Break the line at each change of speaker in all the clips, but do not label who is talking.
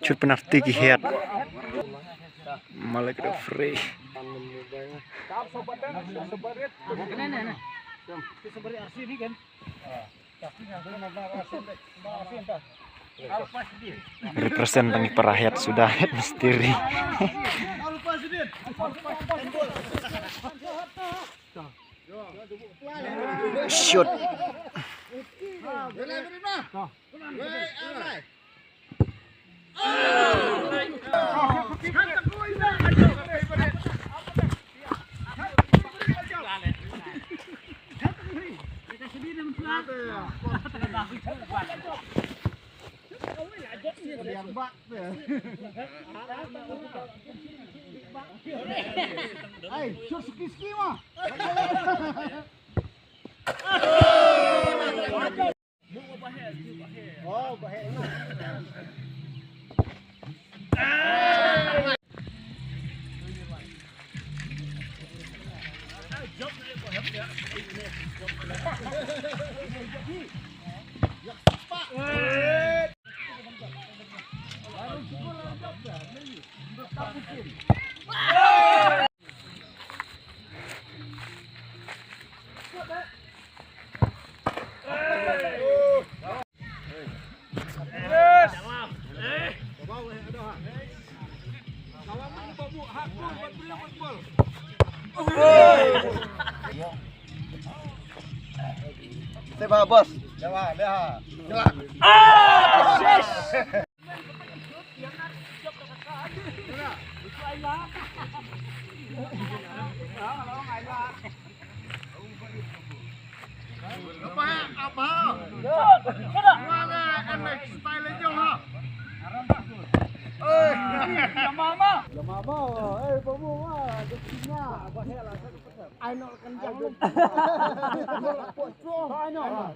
Shoot penalti kihat malah kena free. Represent tentang perayat sudah head misteri. Shoot.
Hey, shoot ski mah. Oh, bahaya.
Coba bos.
Coba, dah. Coba. Apa? Mana enak style aja ha. Mama. Babu mah, dekinya bahaya lah. I know kan jago. I know.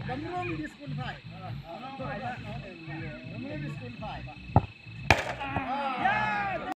Damrong diskon 5.